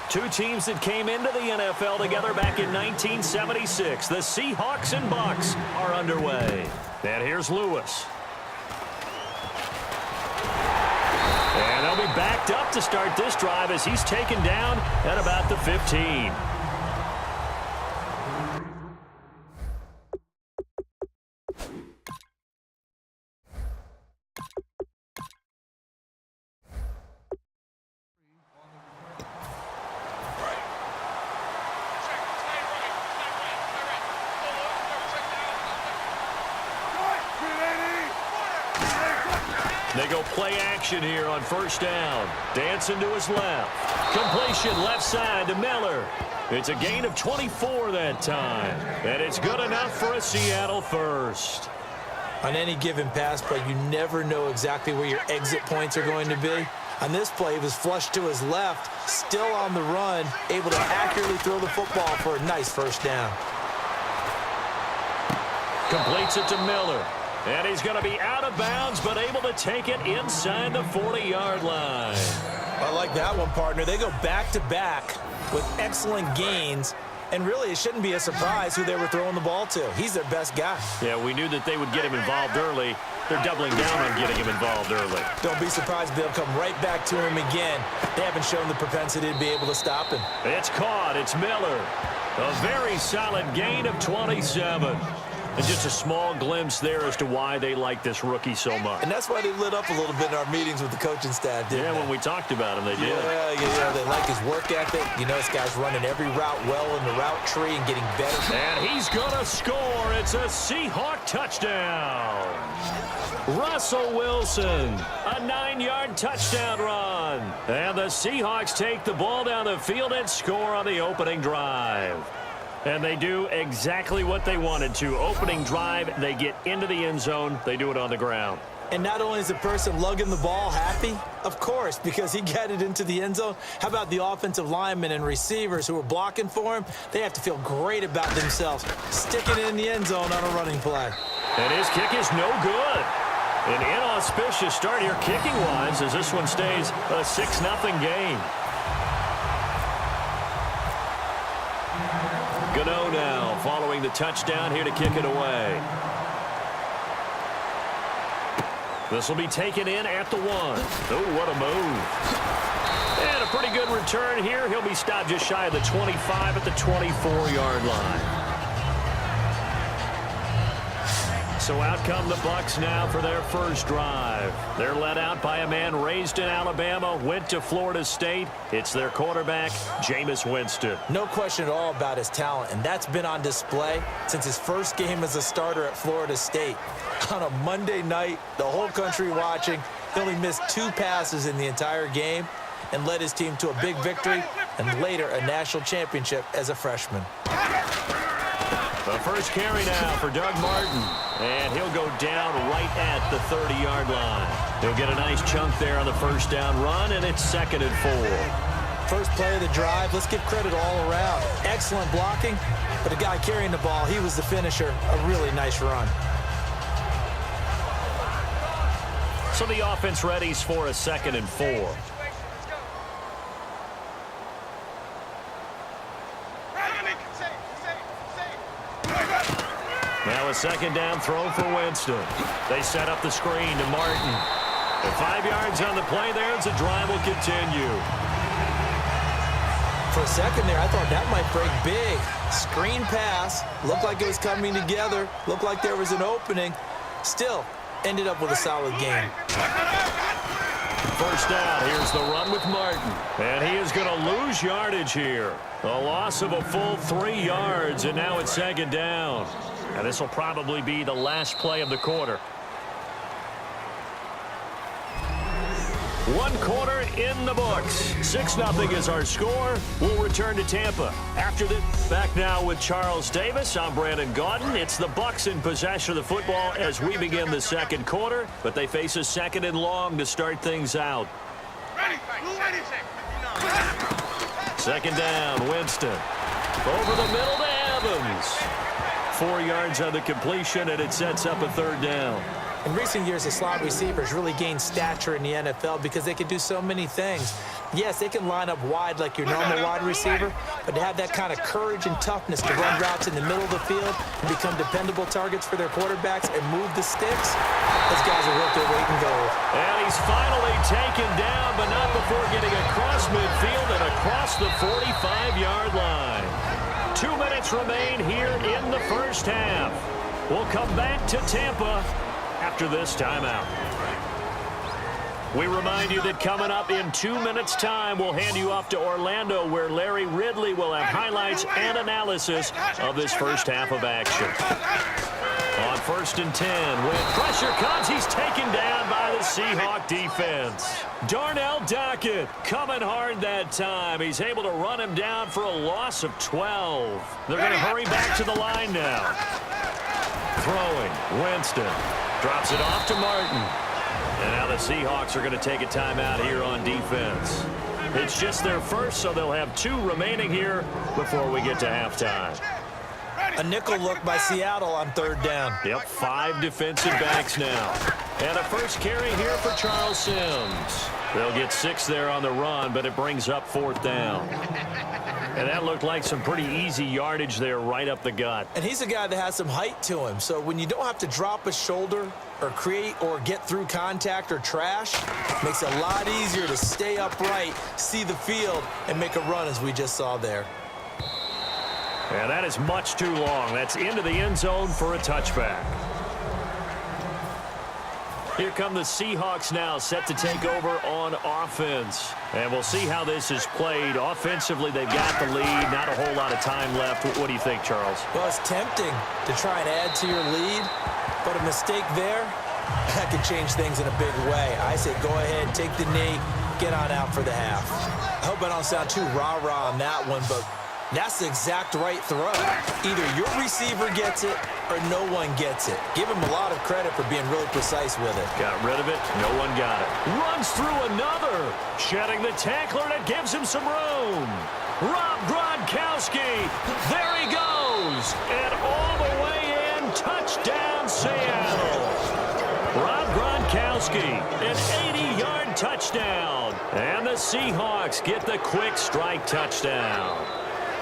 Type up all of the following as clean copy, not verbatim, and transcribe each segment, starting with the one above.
Two teams that came into the NFL together back in 1976. The Seahawks and Bucs are underway. And here's Lewis. And they'll be backed up to start this drive as he's taken down at about the 15. They go play action here on first down. Dancing to his left. Completion left side to Miller. It's a gain of 24 that time. And it's good enough for a Seattle first. On any given pass play, you never know exactly where your exit points are going to be. On this play, he was flushed to his left, still on the run, able to accurately throw the football for a nice first down. Completes it to Miller. And he's going to be out of bounds, but able to take it inside the 40-yard line. I like that one, partner. They go back-to-back with excellent gains. And really, it shouldn't be a surprise who they were throwing the ball to. He's their best guy. Yeah, we knew that they would get him involved early. They're doubling down on getting him involved early. Don't be surprised they'll come right back to him again. They haven't shown the propensity to be able to stop him. It's caught. It's Miller. A very solid gain of 27. And just a small glimpse there as to why they like this rookie so much. And that's why they lit up a little bit in our meetings with the coaching staff, didn't they? When we talked about him, they did. Yeah, they like his work ethic. You know, this guy's running every route well in the route tree and getting better. And he's going to score. It's a Seahawk touchdown. Russell Wilson, a 9-yard touchdown run. And the Seahawks take the ball down the field and score on the opening drive. And they do exactly what they wanted to. Opening drive, they get into the end zone. They do it on the ground. And not only is the person lugging the ball happy, of course, because he got it into the end zone. How about the offensive linemen and receivers who are blocking for him? They have to feel great about themselves, sticking it in the end zone on a running play. And his kick is no good. An inauspicious start here kicking-wise as this one stays a 6-0 game. Gano now following the touchdown here to kick it away. This will be taken in at the 1. Oh, what a move. And a pretty good return here. He'll be stopped just shy of the 25 at the 24-yard line. So out come the Bucs now for their first drive. They're led out by a man raised in Alabama, went to Florida State. It's their quarterback, Jameis Winston. No question at all about his talent, and that's been on display since his first game as a starter at Florida State. On a Monday night, the whole country watching, he only missed 2 passes in the entire game and led his team to a big victory and later a national championship as a freshman. The first carry now for Doug Martin. And he'll go down right at the 30-yard line. He'll get a nice chunk there on the first down run, and it's 2nd and 4. First play of the drive, let's give credit all around. Excellent blocking, but the guy carrying the ball, he was the finisher. A really nice run. So the offense readies for a 2nd and 4. Now a 2nd down throw for Winston. They set up the screen to Martin. And 5 yards on the play there as the drive will continue. For a second there, I thought that might break big. Screen pass. Looked like it was coming together. Looked like there was an opening. Still, ended up with a solid game. First down. Here's the run with Martin. And he is going to lose yardage here. A loss of a full 3 yards, and now it's 2nd down. And this will probably be the last play of the quarter. 1 quarter in the books. 6-0 is our score. We'll return to Tampa. After this, back now with Charles Davis. I'm Brandon Gaudin. It's the Bucs in possession of the football as we begin the 2nd quarter. But they face a 2nd and long to start things out. 2nd down, Winston. Over the middle to Evans. 4 yards on the completion, and it sets up a 3rd down. In recent years, the slot receivers really gained stature in the NFL because they can do so many things. Yes, they can line up wide like your normal wide receiver, but to have that kind of courage and toughness to run routes in the middle of the field and become dependable targets for their quarterbacks and move the sticks, those guys are worth their weight in gold. And he's finally taken down, but not before getting across midfield and across the 45-yard line. 2 minutes remain here in the first half. We'll come back to Tampa after this timeout. We remind you that coming up in 2 minutes' time, we'll hand you off to Orlando, where Larry Ridley will have highlights and analysis of this first half of action. On 1st and 10, when pressure comes, he's taken down by the Seahawk defense. Darnell Dockett coming hard that time. He's able to run him down for a loss of 12. They're going to hurry back to the line now. Throwing, Winston drops it off to Martin. And now the Seahawks are going to take a timeout here on defense. It's just their first, so they'll have 2 remaining here before we get to halftime. A nickel look by Seattle on 3rd down. Yep, 5 defensive backs now. And a first carry here for Charles Sims. They'll get 6 there on the run, but it brings up 4th down. And that looked like some pretty easy yardage there right up the gut. And he's a guy that has some height to him. So when you don't have to drop a shoulder or create or get through contact or trash, makes it a lot easier to stay upright, see the field, and make a run as we just saw there. And that is much too long. That's into the end zone for a touchback. Here come the Seahawks now, set to take over on offense. And we'll see how this is played. Offensively, they've got the lead. Not a whole lot of time left. What do you think, Charles? Well, it's tempting to try and add to your lead, but a mistake there, that could change things in a big way. I say go ahead, take the knee, get on out for the half. I hope I don't sound too rah-rah on that one, but that's the exact right throw. Either your receiver gets it or no one gets it. Give him a lot of credit for being really precise with it. Got rid of it. No one got it. Runs through another. Shedding the tackler that gives him some room. Rob Gronkowski. There he goes. And all the way in. Touchdown, Seattle. Rob Gronkowski. An 80-yard touchdown. And the Seahawks get the quick strike touchdown.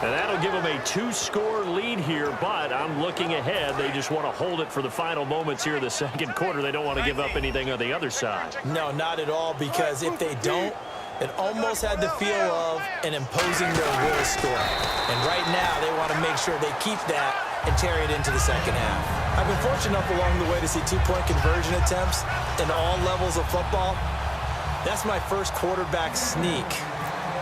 And that'll give them a 2-score lead here, but I'm looking ahead. They just want to hold it for the final moments here in the second quarter. They don't want to give up anything on the other side. No, not at all, because if they don't, it almost had the feel of an imposing their will score. And right now, they want to make sure they keep that and carry it into the second half. I've been fortunate enough along the way to see 2-point conversion attempts in all levels of football. That's my first quarterback sneak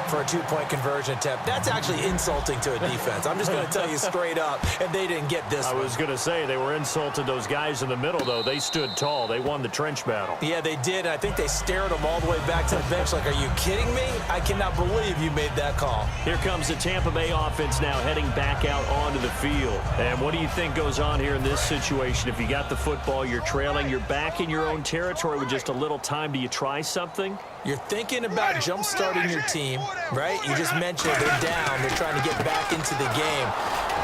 for a 2-point conversion attempt. That's actually insulting to a defense. I'm just going to tell you straight up, and they didn't get this I one. was going to say, they were insulted. Those guys in the middle, though, they stood tall. They won the trench battle. Yeah, they did. I think they stared them all the way back to the bench like, are you kidding me? I cannot believe you made that call. Here comes the Tampa Bay offense now heading back out onto the field. And what do you think goes on here in this situation? If you got the football, you're trailing, you're back in your own territory with just a little time. Do you try something? You're thinking about jump-starting your team, right? You just mentioned they're down. They're trying to get back into the game.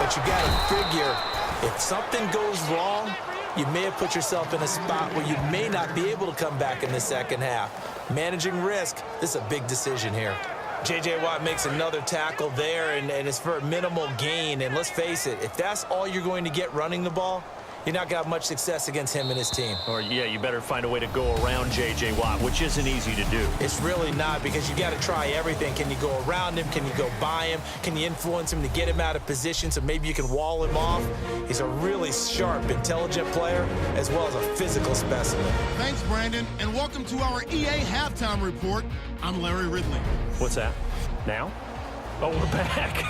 But you got to figure if something goes wrong, you may have put yourself in a spot where you may not be able to come back in the second half. Managing risk, this is a big decision here. J.J. Watt makes another tackle there, and it's for a minimal gain. And let's face it, if that's all you're going to get running the ball, you're not going to have much success against him and his team. Or, yeah, you better find a way to go around J.J. Watt, which isn't easy to do. It's really not, because you got to try everything. Can you go around him? Can you go by him? Can you influence him to get him out of position so maybe you can wall him off? He's a really sharp, intelligent player, as well as a physical specimen. Thanks, Brandon, and welcome to our EA Halftime Report. I'm Larry Ridley. What's that? Now? Oh, we're back.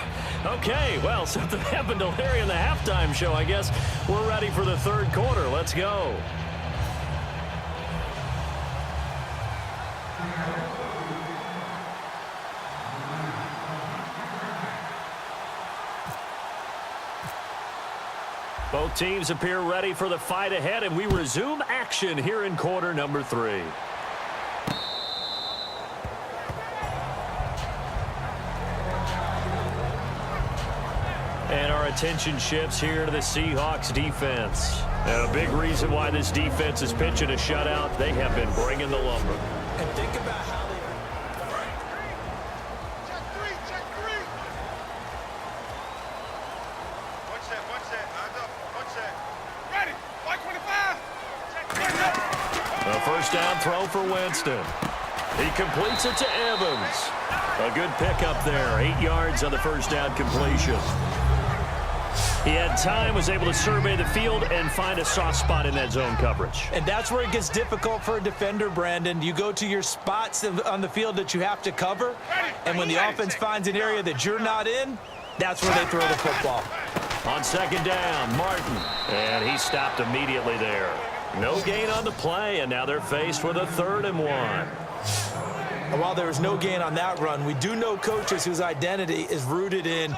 Okay, well, something happened to Larry in the halftime show. I guess we're ready for the third quarter. Let's go. Both teams appear ready for the fight ahead, and we resume action here in quarter number 3. And our attention shifts here to the Seahawks defense. And a big reason why this defense is pitching a shutout, they have been bringing the lumber. And think about how down throw for Winston. He completes it to Evans. A good pickup there. 8 yards on the first down completion. He had time, was able to survey the field and find a soft spot in that zone coverage. And that's where it gets difficult for a defender, Brandon. You go to your spots on the field that you have to cover, and when the offense finds an area that you're not in, that's where they throw the football. On second down, Martin. And he stopped immediately there. No gain on the play, and now they're faced with a 3rd and 1. And while there was no gain on that run, we do know coaches whose identity is rooted in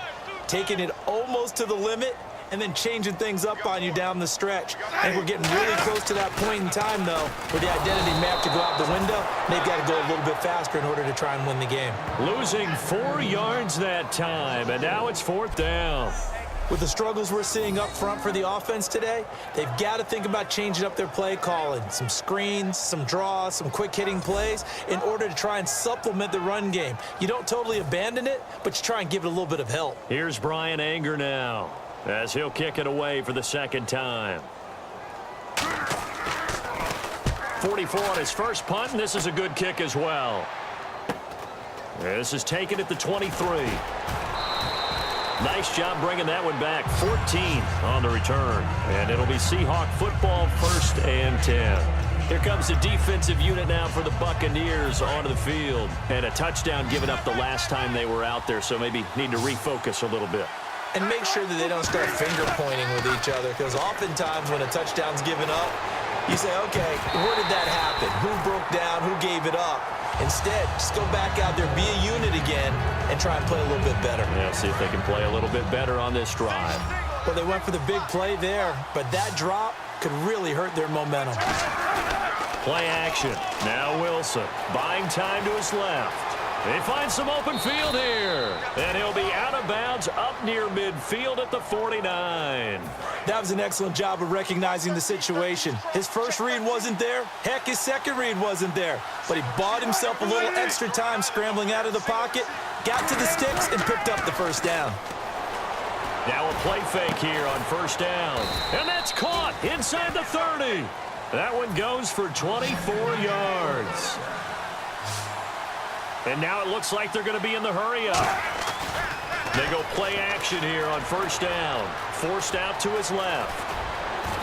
taking it almost to the limit and then changing things up on you down the stretch. I think we're getting really close to that point in time, though, where the identity may have to go out the window. They've got to go a little bit faster in order to try and win the game. Losing 4 yards that time, and now it's 4th down. With the struggles we're seeing up front for the offense today, they've got to think about changing up their play calling. Some screens, some draws, some quick-hitting plays in order to try and supplement the run game. You don't totally abandon it, but you try and give it a little bit of help. Here's Brian Anger now, as he'll kick it away for the 2nd time. 44 on his first punt, and this is a good kick as well. This is taken at the 23. Nice job bringing that one back. 14 on the return. And it'll be Seahawk football, 1st and 10. Here comes the defensive unit now for the Buccaneers onto the field. And a touchdown given up the last time they were out there, so maybe need to refocus a little bit. And make sure that they don't start finger pointing with each other, because oftentimes when a touchdown's given up, you say, okay, where did that happen? Who broke down? Who gave it up? Instead, just go back out there, be a unit again, and try and play a little bit better. Yeah, see if they can play a little bit better on this drive. Well, they went for the big play there, but that drop could really hurt their momentum. Play action. Now Wilson buying time to his left. They find some open field here. And he'll be out of bounds up near midfield at the 49. That was an excellent job of recognizing the situation. His first read wasn't there. Heck, his second read wasn't there. But he bought himself a little extra time scrambling out of the pocket, got to the sticks, and picked up the first down. Now a play fake here on 1st down. And that's caught inside the 30. That one goes for 24 yards. And now it looks like they're going to be in the hurry-up. They go play action here on 1st down. Forced out to his left.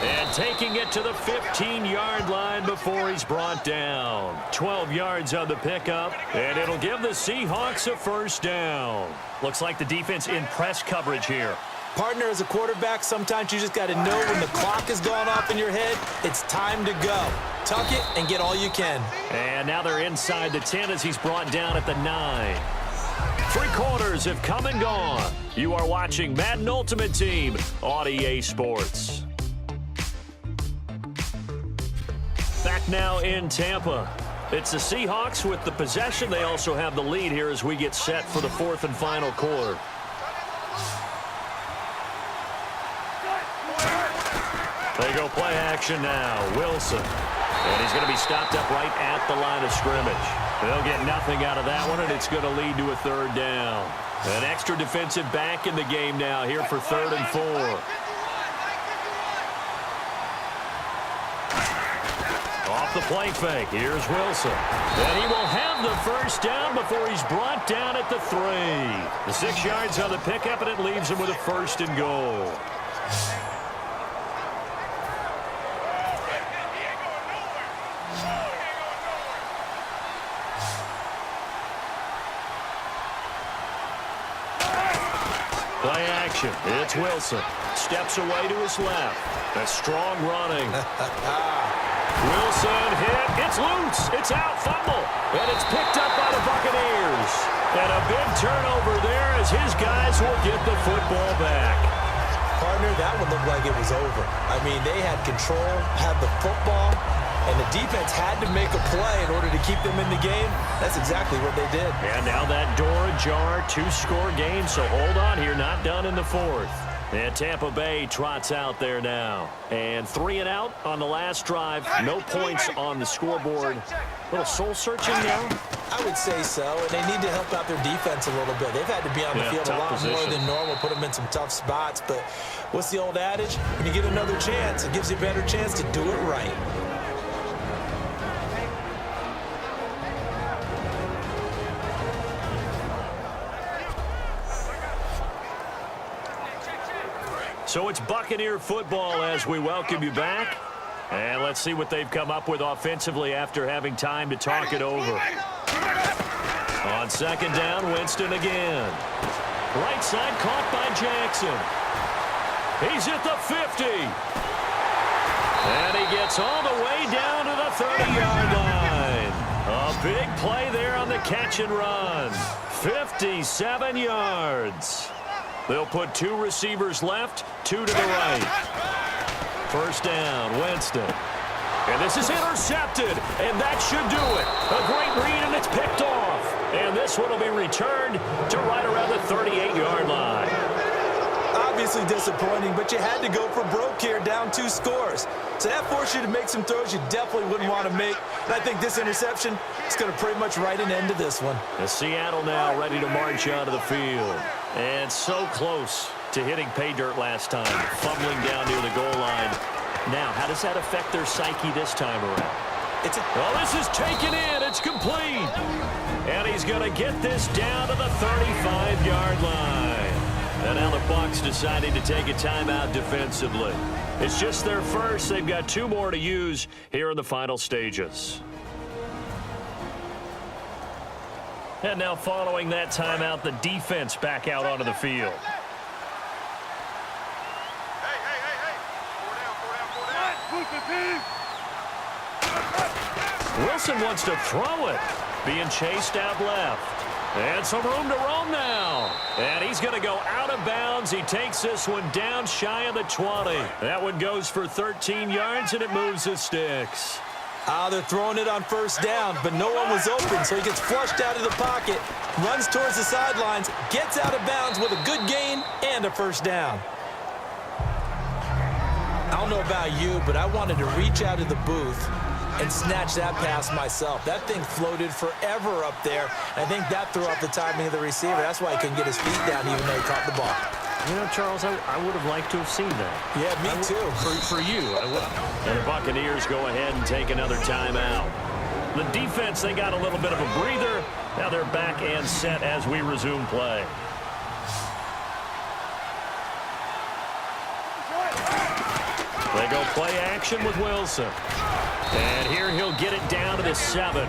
And taking it to the 15-yard line before he's brought down. 12 yards on the pickup, and it'll give the Seahawks a 1st down. Looks like the defense in press coverage here. Partner, as a quarterback, sometimes you just got to know when the clock has gone off in your head, it's time to go. Tuck it and get all you can. And now they're inside the 10 as he's brought down at the 9. 3 quarters have come and gone. You are watching Madden Ultimate Team on EA Sports. Back now in Tampa. It's the Seahawks with the possession. They also have the lead here as we get set for the 4th and final quarter. They go play action now. Wilson. And he's going to be stopped up right at the line of scrimmage. They'll get nothing out of that one, and it's going to lead to a 3rd down. An extra defensive back in the game now here for 3rd and 4. Off the play fake. Here's Wilson. And he will have the 1st down before he's brought down at the 3. The 6 yards on the pickup, and it leaves him with a 1st and goal. Play action. It's Wilson. Steps away to his left. A strong running. Wilson hit. It's loose. It's out. Fumble. And it's picked up by the Buccaneers. And a big turnover there as his guys will get the football back. Partner, that one looked like it was over. I mean, they had control, had the football, and the defense had to make a play in order to keep them in the game. That's exactly what they did. And now that door ajar, 2-score game, so hold on here, not done in the 4th. And Tampa Bay trots out there now. And 3 and out on the last drive. No points on the scoreboard. A little soul-searching now? I would say so, and they need to help out their defense a little bit. They've had to be on the field a lot more than normal, put them in some tough spots. But what's the old adage? When you get another chance, it gives you a better chance to do it right. So it's Buccaneer football as we welcome you back. And let's see what they've come up with offensively after having time to talk it over. On second down, Winston again. Right side caught by Jackson. He's at the 50. And he gets all the way down to the 30-yard line. A big play there on the catch and run. 57 yards. They'll put 2 receivers left, 2 to the right. First down, Winston. And this is intercepted, and that should do it. A great read, and it's picked off. And this one will be returned to right around the 38-yard line. Obviously disappointing, but you had to go for broke here, down 2 scores. So that forced you to make some throws you definitely wouldn't want to make. And I think this interception is going to pretty much write an end to this one. And Seattle now ready to march onto the field. And so close to hitting pay dirt last time, fumbling down near the goal line. Now, how does that affect their psyche this time around? Well, this is taken in. It's complete. And he's going to get this down to the 35-yard line. And now the Bucs decided to take a timeout defensively. It's just their first. They've got 2 more to use here in the final stages. And now following that timeout, the defense back out onto the field. Wilson wants to throw it. Being chased out left. And some room to roam now. And he's going to go out of bounds. He takes this one down shy of the 20. That one goes for 13 yards, and it moves the sticks. They're throwing it on first down, but no one was open, so he gets flushed out of the pocket, runs towards the sidelines, gets out of bounds with a good gain and a first down. I don't know about you, but I wanted to reach out of the booth and snatch that pass myself. That thing floated forever up there. I think that threw off the timing of the receiver. That's why he couldn't get his feet down even though he caught the ball. You know, Charles, I would have liked to have seen that. Yeah, me too. For you, I would. And the Buccaneers go ahead and take another timeout. The defense, they got a little bit of a breather. Now they're back and set as we resume play. They go play action with Wilson. And here he'll get it down to the 7.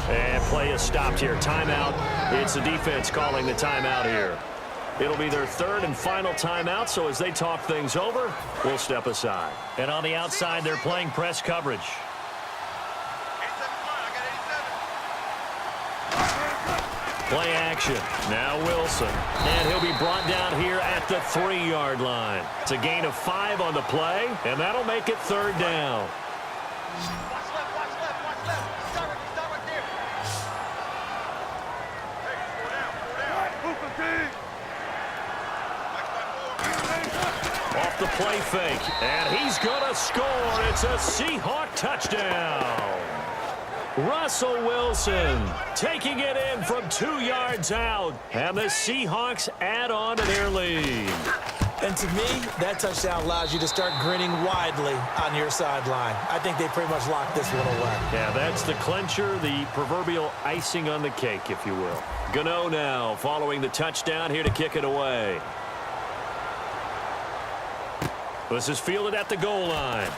And play is stopped here. Timeout. It's the defense calling the timeout here. It'll be their 3rd and final timeout, so as they talk things over, we'll step aside. And on the outside, they're playing press coverage. Play action. Now Wilson. And he'll be brought down here at the 3-yard line. It's a gain of 5 on the play, and that'll make it 3rd down. Off the play fake, and he's going to score. It's a Seahawk touchdown. Russell Wilson taking it in from 2 yards out, and the Seahawks add on to their lead. And to me, that touchdown allows you to start grinning widely on your sideline. I think they pretty much locked this one away. Yeah, that's the clincher, the proverbial icing on the cake, if you will. Gano now following the touchdown here to kick it away. This is fielded at the goal line.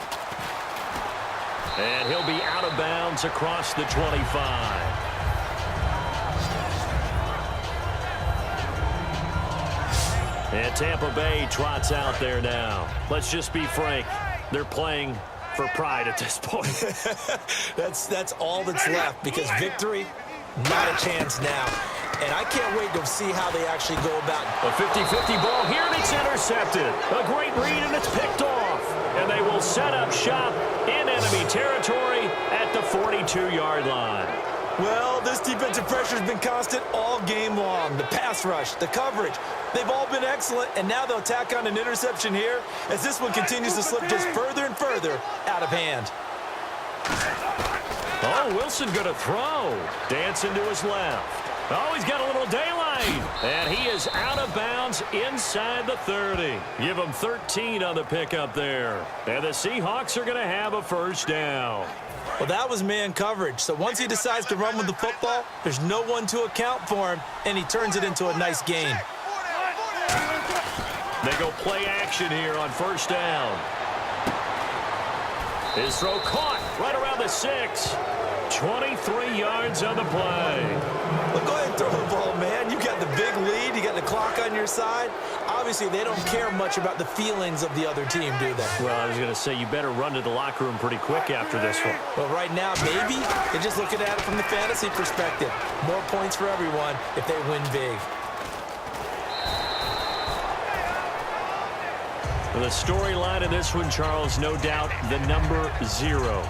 And he'll be out of bounds across the 25. And Tampa Bay trots out there now. Let's just be frank. They're playing for pride at this point. That's all that's left because victory, not a chance now. And I can't wait to see how they actually go about it. A 50-50 ball here, and it's intercepted. A great read, and it's picked off. And they will set up shop in enemy territory at the 42-yard line. Well, this defensive pressure has been constant all game long. The pass rush, the coverage, they've all been excellent, and now they'll tack on an interception here as this one continues to slip just further and further out of hand. Oh, Wilson going to throw. Dancing to his left. Oh, he's got a little daylight. And he is out of bounds inside the 30. Give him 13 on the pickup there. And the Seahawks are going to have a first down. Well, that was man coverage. So once he decides to run with the football, there's no one to account for him, and he turns it into a nice gain. They go play action here on first down. His throw caught right around the 6. 23 yards on the play. Well, go ahead and throw the ball, man. You got the big lead. You got the clock on your side. Obviously, they don't care much about the feelings of the other team, do they? Well, I was going to say, you better run to the locker room pretty quick after this one. Well, right now, maybe they're just looking at it from the fantasy perspective. More points for everyone if they win big. The storyline in this one, Charles, no doubt the number 0.